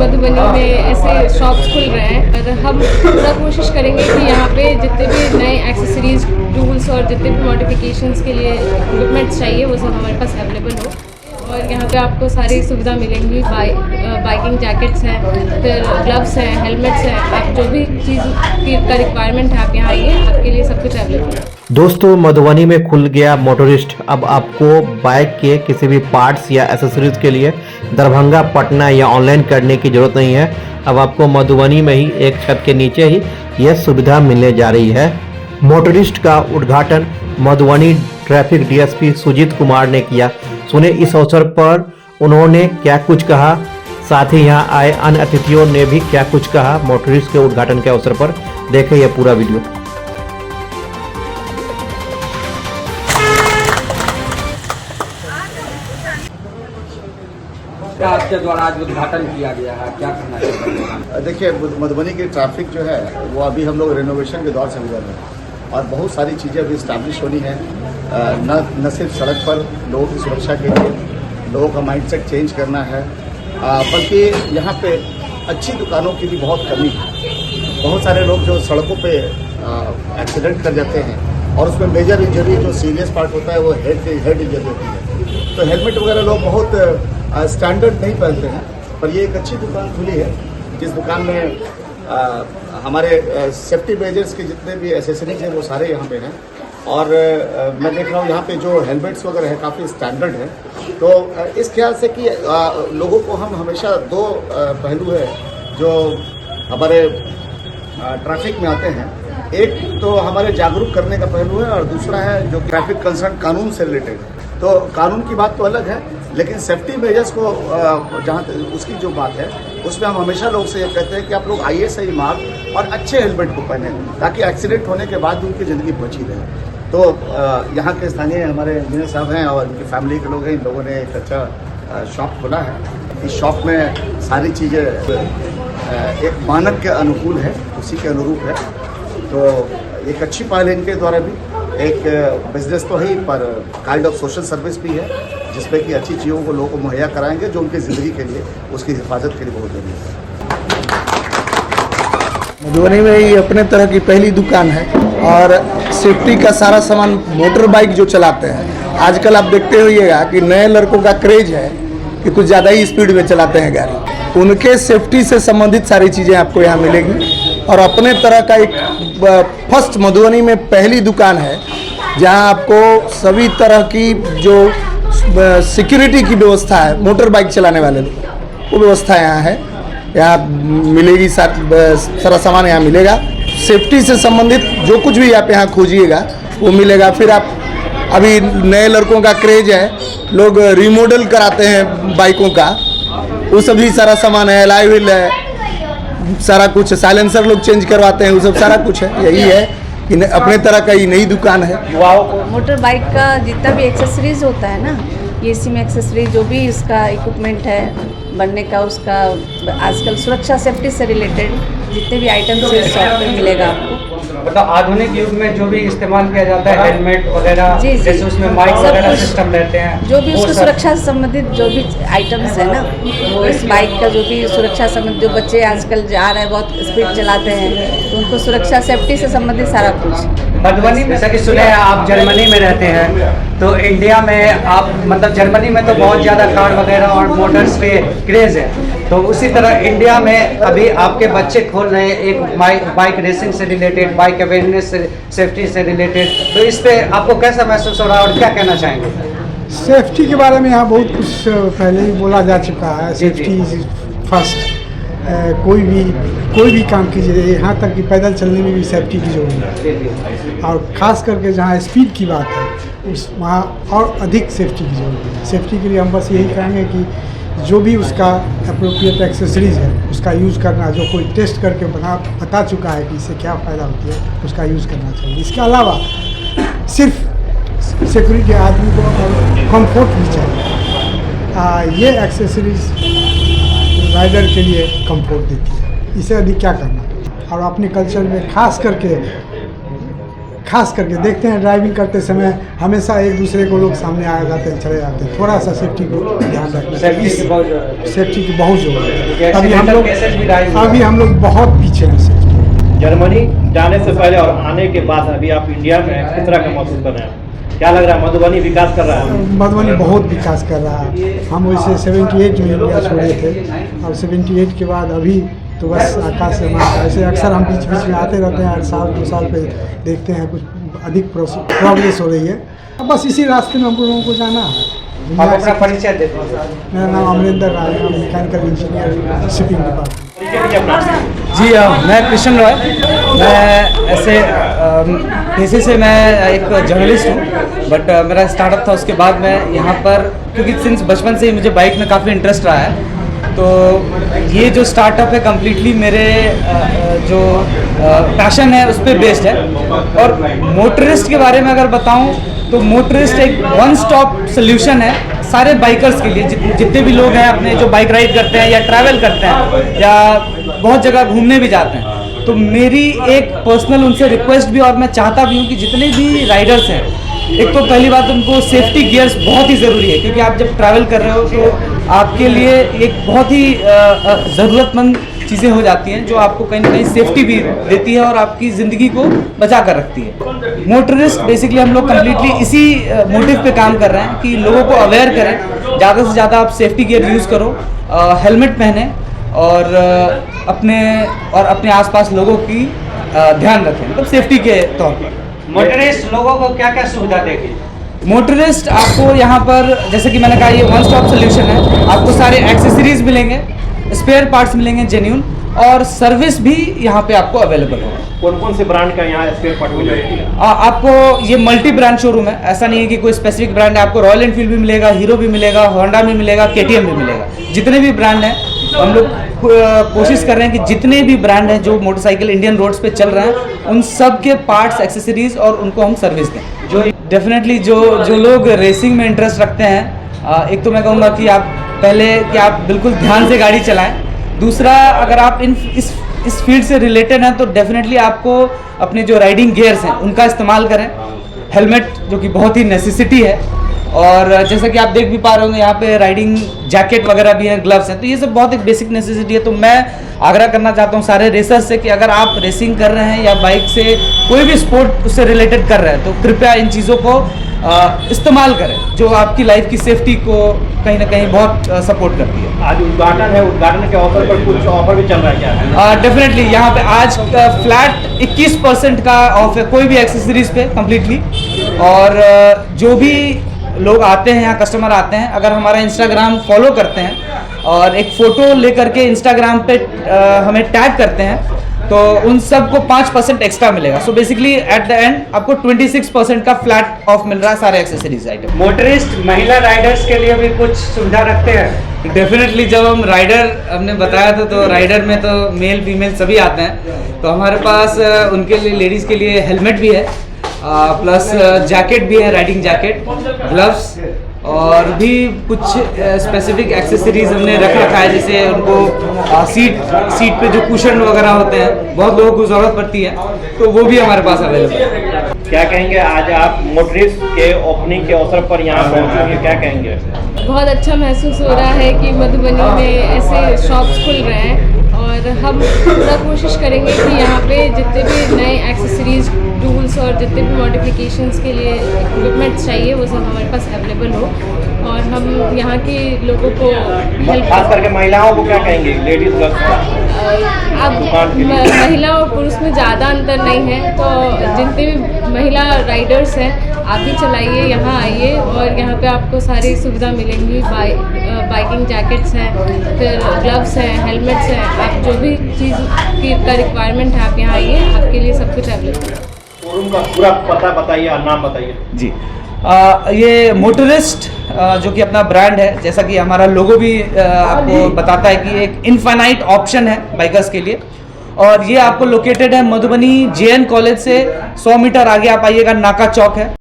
मधुबनी में ऐसे शॉप्स खुल रहे हैं और हम पूरा कोशिश करेंगे कि यहाँ पे जितने भी नए एक्सेसरीज टूल्स और जितने भी मॉडिफिकेशंस के लिए इक्विपमेंट्स चाहिए वो सब हमारे पास अवेलेबल हो। और यहाँ पे आपको सारी सुविधा मिलेंगी। बाइकिंग जैकेट्स हैं, फिर ग्लव्स हैं, हेलमेट्स हैं, आप जो भी चीज़ का रिक्वायरमेंट है आप यहाँ आइए, आपके लिए सब कुछ अवेलेबल है। दोस्तों, मधुबनी में खुल गया मोटरिस्ट। अब आपको बाइक के किसी भी पार्ट्स या एसेसरीज के लिए दरभंगा, पटना या ऑनलाइन करने की जरूरत नहीं है। अब आपको मधुबनी में ही एक छत के नीचे ही यह सुविधा मिलने जा रही है। मोटरिस्ट का उद्घाटन मधुबनी ट्रैफिक डीएसपी सुजीत कुमार ने किया। सुने इस अवसर पर उन्होंने क्या कुछ कहा, साथ ही यहाँ आए अन्य अतिथियों ने भी क्या कुछ कहा मोटरिस्ट के उद्घाटन के अवसर पर। देखें यह पूरा वीडियो। आपके द्वारा आज उद्घाटन किया गया है, क्या कहना चाहिए? देखिए, मधुबनी की ट्रैफिक जो है वो अभी हम लोग रेनोवेशन के दौर से गुजर रहे हैं और बहुत सारी चीज़ें अभी इस्टेब्लिश होनी है। न सिर्फ सड़क पर लोगों की सुरक्षा के लिए लोगों का माइंडसेट चेंज करना है, बल्कि यहाँ पे अच्छी दुकानों की भी बहुत कमी है। बहुत सारे लोग जो सड़कों पे एक्सीडेंट कर जाते हैं और उसमें मेजर इंजरी जो सीरियस पार्ट होता है वो हेड इंजरी होती है। तो हेलमेट वगैरह लोग बहुत स्टैंडर्ड नहीं पहनते हैं, पर ये एक अच्छी दुकान खुली है जिस दुकान में हमारे सेफ्टी मेजर्स के जितने भी एसेसरीज हैं वो सारे यहाँ पे हैं। और मैं देख रहा हूँ यहाँ पे जो हेलमेट्स वगैरह है काफ़ी स्टैंडर्ड है। तो इस ख्याल से कि लोगों को हम हमेशा दो पहलू है जो हमारे ट्रैफिक में आते हैं। एक तो हमारे जागरूक करने का पहलू है और दूसरा है जो ट्रैफिक कंसर्न कानून से रिलेटेड है। तो कानून की बात तो अलग है, लेकिन सेफ्टी मेजर्स को जहाँ उसकी जो बात है उसमें हम हमेशा लोग से ये कहते हैं कि आप लोग आइए सही मार्ग और अच्छे हेलमेट को पहने ताकि एक्सीडेंट होने के बाद भी उनकी ज़िंदगी बची रहे। तो यहाँ के स्थानीय हमारे इंजीनियर साहब हैं और उनकी फैमिली के लोग हैं, इन लोगों ने एक अच्छा शॉप खोला है। इस शॉप में सारी चीज़ें एक मानक के अनुकूल है, उसी के अनुरूप है। तो एक अच्छी पहल इनके द्वारा भी एक बिजनेस तो है पर काइंड ऑफ सोशल सर्विस भी है, जिसमें कि अच्छी चीज़ों को लोगों को मुहैया कराएंगे जो उनकी ज़िंदगी के लिए उसकी हिफाजत के लिए बहुत जरूरी है। मधुबनी में ये अपने तरह की पहली दुकान है और सेफ्टी का सारा सामान मोटर बाइक जो चलाते हैं आजकल आप देखते होइएगा कि नए लड़कों का क्रेज है कि कुछ ज़्यादा ही स्पीड में चलाते हैं गाड़ी। उनके सेफ्टी से संबंधित सारी चीज़ें आपको यहाँ मिलेगी और अपने तरह का एक फर्स्ट मधुबनी में पहली दुकान है जहाँ आपको सभी तरह की जो सिक्योरिटी की व्यवस्था है मोटर बाइक चलाने वाले लोग वो व्यवस्था यहाँ है। यहाँ मिलेगी, सारा सामान यहाँ मिलेगा। सेफ्टी से संबंधित जो कुछ भी आप यहाँ खोजिएगा वो मिलेगा। फिर आप अभी नए लड़कों का क्रेज है, लोग रिमॉडल कराते हैं बाइकों का, वो सभी सारा सामान है। एलॉय व्हील है, सारा कुछ, साइलेंसर लोग चेंज करवाते हैं, वो सब सारा कुछ है। यही है कि अपने तरह का ये नई दुकान है। मोटर बाइक का जितना भी एक्सेसरीज होता है ना, एसी में एक्सेसरीज जो भी इसका इक्विपमेंट है बनने का, उसका आजकल सुरक्षा सेफ्टी से रिलेटेड जितने भी आइटम्स इस शॉप पे मिलेगा आपको। मतलब आधुनिक युग में जो भी इस्तेमाल किया जाता है हेलमेट वगैरह, जैसे उसमें माइक वगैरह सिस्टम रहते हैं, जो भी उसको सुरक्षा से संबंधित जो भी आइटम्स है ना, वो इस बाइक का जो भी सुरक्षा संबंधित, जो बच्चे आजकल जा रहे हैं बहुत स्पीड चलाते हैं तो उनको सुरक्षा सेफ्टी से संबंधित सारा कुछ। मधुबनी में सभी सुने हैं आप जर्मनी में रहते हैं, तो इंडिया में आप मतलब जर्मनी में तो बहुत ज़्यादा कार वगैरह और मोटर्स पे क्रेज़ है, तो उसी तरह इंडिया में अभी आपके बच्चे खोल रहे हैं एक बाइक रेसिंग से रिलेटेड, बाइक अवेयरनेस से, सेफ्टी से रिलेटेड। तो इस पे आपको कैसा महसूस हो रहा है और क्या कहना चाहेंगे? सेफ्टी के बारे में यहाँ बहुत कुछ पहले ही बोला जा चुका है। Safety is first. कोई भी काम कीजिए, यहाँ तक कि पैदल चलने में भी सेफ्टी की जरूरत है और ख़ास करके जहाँ स्पीड की बात है उस वहाँ और अधिक सेफ्टी की जरूरत है। सेफ्टी के लिए हम बस यही कहेंगे कि जो भी उसका अप्रोप्रिएट एक्सेसरीज है उसका यूज़ करना, जो कोई टेस्ट करके बता चुका है कि इससे क्या फ़ायदा होती है उसका यूज़ करना चाहिए। इसके अलावा सिर्फ सिक्योरिटी आदमी को कंफर्ट भी चाहिए। ये एक्सेसरीज राइडर के लिए कंफर्ट देती है, इससे अधिक क्या करना। और अपने कल्चर में खास करके खास करके देखते हैं ड्राइविंग करते समय हमेशा एक दूसरे को लोग सामने आ जाते हैं, चले जाते हैं। थोड़ा सा सेफ्टी को ध्यान रखना चाहिए, सेफ्टी की बहुत जरूरत है। अभी हम लोग बहुत पीछे हैं सेफ्टी। जर्मनी जाने से पहले और आने के बाद अभी आप इंडिया में किस तरह का महसूस कर रहे हैं? क्या लग रहा है मधुबनी विकास कर रहा है? मधुबनी बहुत विकास कर रहा है। हम वैसे 78 में इंडिया छोड़े थे और 78 के बाद अभी तो बस आकाश से मार। ऐसे अक्सर हम बीच बीच में आते रहते हैं, 8 साल 2 साल पे देखते हैं कुछ अधिक प्रोग्रेस हो रही है। अब बस इसी रास्ते में हम लोगों को जाना है। आप अपना परिचय देते हैं। मेरा नाम अमरिंदर राय है, मैकेनिकल इंजीनियर, शिपिंग डिपार्टमेंट। जी मैं कृष्ण रॉय। मैं ऐसे पेशे से मैं एक जर्नलिस्ट हूँ, बट मेरा स्टार्टअप था। उसके बाद मैं यहाँ पर, क्योंकि सिंस बचपन से ही मुझे बाइक में काफ़ी इंटरेस्ट रहा है, तो ये जो स्टार्टअप है कम्प्लीटली मेरे जो पैशन है उस पर बेस्ड है। और मोटरिस्ट के बारे में अगर बताऊँ तो मोटरिस्ट एक वन स्टॉप सोल्यूशन है सारे बाइकर्स के लिए। जितने भी लोग हैं अपने जो बाइक राइड करते हैं या ट्रैवल करते हैं या बहुत जगह घूमने भी जाते हैं, तो मेरी एक पर्सनल उनसे रिक्वेस्ट भी, और मैं चाहता भी हूँ कि जितने भी राइडर्स हैं, एक तो पहली बात उनको सेफ्टी गियर्स बहुत ही ज़रूरी है, क्योंकि आप जब ट्रैवल कर रहे हो तो आपके लिए एक बहुत ही ज़रूरतमंद चीज़ें हो जाती हैं जो आपको कहीं ना कहीं सेफ्टी भी देती है और आपकी ज़िंदगी को बचा कर रखती है। मोटरिस्ट बेसिकली हम लोग कम्प्लीटली इसी मोटिव पे काम कर रहे हैं कि लोगों को अवेयर करें, ज़्यादा से ज़्यादा आप सेफ्टी गियर यूज़ करो, हेलमेट पहने और अपने आसपास लोगों की ध्यान रखें, मतलब सेफ्टी के तौर पर। मोटरिस्ट लोगों को क्या क्या सुविधा देगी? मोटरिस्ट आपको यहाँ पर, जैसे कि मैंने कहा, ये वन स्टॉप सोल्यूशन है। आपको सारे एक्सेसरीज मिलेंगे, स्पेयर पार्ट्स मिलेंगे जेन्युइन, और सर्विस भी यहाँ पे आपको अवेलेबल होगा। कौन कौन से ब्रांड का यहाँ स्पेयर पार्ट मिलेगा? आपको ये मल्टी ब्रांड शोरूम है, ऐसा नहीं है कि कोई स्पेसिफिक ब्रांड है। आपको रॉयल एनफील्ड भी मिलेगा, हीरो भी मिलेगा, होंडा भी मिलेगा, KTM भी मिलेगा। जितने भी ब्रांड हैं, हम लोग कोशिश कर रहे हैं कि जितने भी ब्रांड हैं जो मोटरसाइकिल इंडियन रोड्स पे चल रहे हैं, उन सब के पार्ट्स, एक्सेसरीज और उनको हम सर्विस दें। जो डेफिनेटली जो लोग रेसिंग में इंटरेस्ट रखते हैं, एक तो मैं कहूँगा कि आप बिल्कुल ध्यान से गाड़ी चलाएं। दूसरा, अगर आप इस फील्ड से रिलेटेड हैं तो डेफिनेटली आपको अपने जो राइडिंग गियर्स हैं उनका इस्तेमाल करें। हेलमेट जो कि बहुत ही नेसेसिटी है, और जैसा कि आप देख भी पा रहे होंगे यहाँ पे राइडिंग जैकेट वगैरह भी हैं, ग्लव्स हैं, तो ये सब बहुत एक बेसिक नेसेसिटी है। तो मैं आग्रह करना चाहता हूँ सारे रेसर्स से कि अगर आप रेसिंग कर रहे हैं या बाइक से कोई भी स्पोर्ट उससे रिलेटेड कर रहे हैं, तो कृपया इन चीज़ों को इस्तेमाल करें, जो आपकी लाइफ की सेफ्टी को कहीं ना कहीं बहुत सपोर्ट करती है। आज उद्घाटन है, उद्घाटन के अवसर पर कुछ ऑफर भी चल रहा है क्या? डेफिनेटली यहाँ पे आज फ्लैट 21% का ऑफ है कोई भी एक्सेसरीज पे कम्प्लीटली। और जो भी लोग आते हैं, यहाँ कस्टमर आते हैं, अगर हमारा इंस्टाग्राम फॉलो करते हैं और एक फ़ोटो लेकर के इंस्टाग्राम पे हमें टैग करते हैं, तो उन सबको 5% एक्स्ट्रा मिलेगा। So basically at the end आपको 26% का फ्लैट ऑफ मिल रहा है सारे एक्सेसरीज आइटम। मोटरिस्ट महिला राइडर्स के लिए भी कुछ सुविधा रखते हैं? डेफिनेटली जब हम राइडर, हमने बताया था, तो राइडर में तो मेल फीमेल सभी आते हैं, तो हमारे पास उनके लिए, लेडीज़ के लिए हेलमेट भी है, प्लस जैकेट भी है, राइडिंग जैकेट, ग्लव्स, और भी कुछ स्पेसिफिक एक्सेसरीज हमने रख रखा है। जैसे उनको सीट पे जो कुशन वगैरह होते हैं, बहुत लोगों को ज़रूरत पड़ती है, तो वो भी हमारे पास अवेलेबल है। क्या कहेंगे, आज आप मोटरिस्ट के ओपनिंग के अवसर पर यहाँ पहुँचे हैं, क्या कहेंगे? बहुत अच्छा महसूस हो रहा है कि मधुबनी में ऐसे शॉप्स खुल रहे हैं, और हम पूरा कोशिश करेंगे कि यहाँ पे जितने भी नए एक्सेसरीज, टूल्स और जितने भी मॉडिफिकेशंस के लिए इक्विपमेंट्स चाहिए वो सब हमारे पास अवेलेबल हो, और हम यहाँ के लोगों को हेल्प, खास करके महिलाओं को क्या कहेंगे, लेडीज गर्ल्स? अब महिला और पुरुष में ज़्यादा अंतर नहीं है, तो जितने भी महिला राइडर्स हैं आप भी चलाइए, यहाँ आइए, और यहाँ पे आपको सारी सुविधा मिलेंगी। बाइकिंग जैकेट्स हैं, फिर ग्लव्स हैं, हेलमेट्स हैं, आप जो भी चीज़ का रिक्वायरमेंट है आप यहाँ आइए, आपके लिए सब कुछ अवेलेबल है। शोरूम का पूरा पता बताइए और नाम बताइए। जी, ये मोटरिस्ट जो कि अपना ब्रांड है, जैसा कि हमारा लोगो भी आपको बताता है कि एक इनफाइनाइट ऑप्शन है बाइकर्स के लिए, और ये आपको लोकेटेड है मधुबनी JN कॉलेज से 100 मीटर आगे आप आइएगा, नाका चौक है।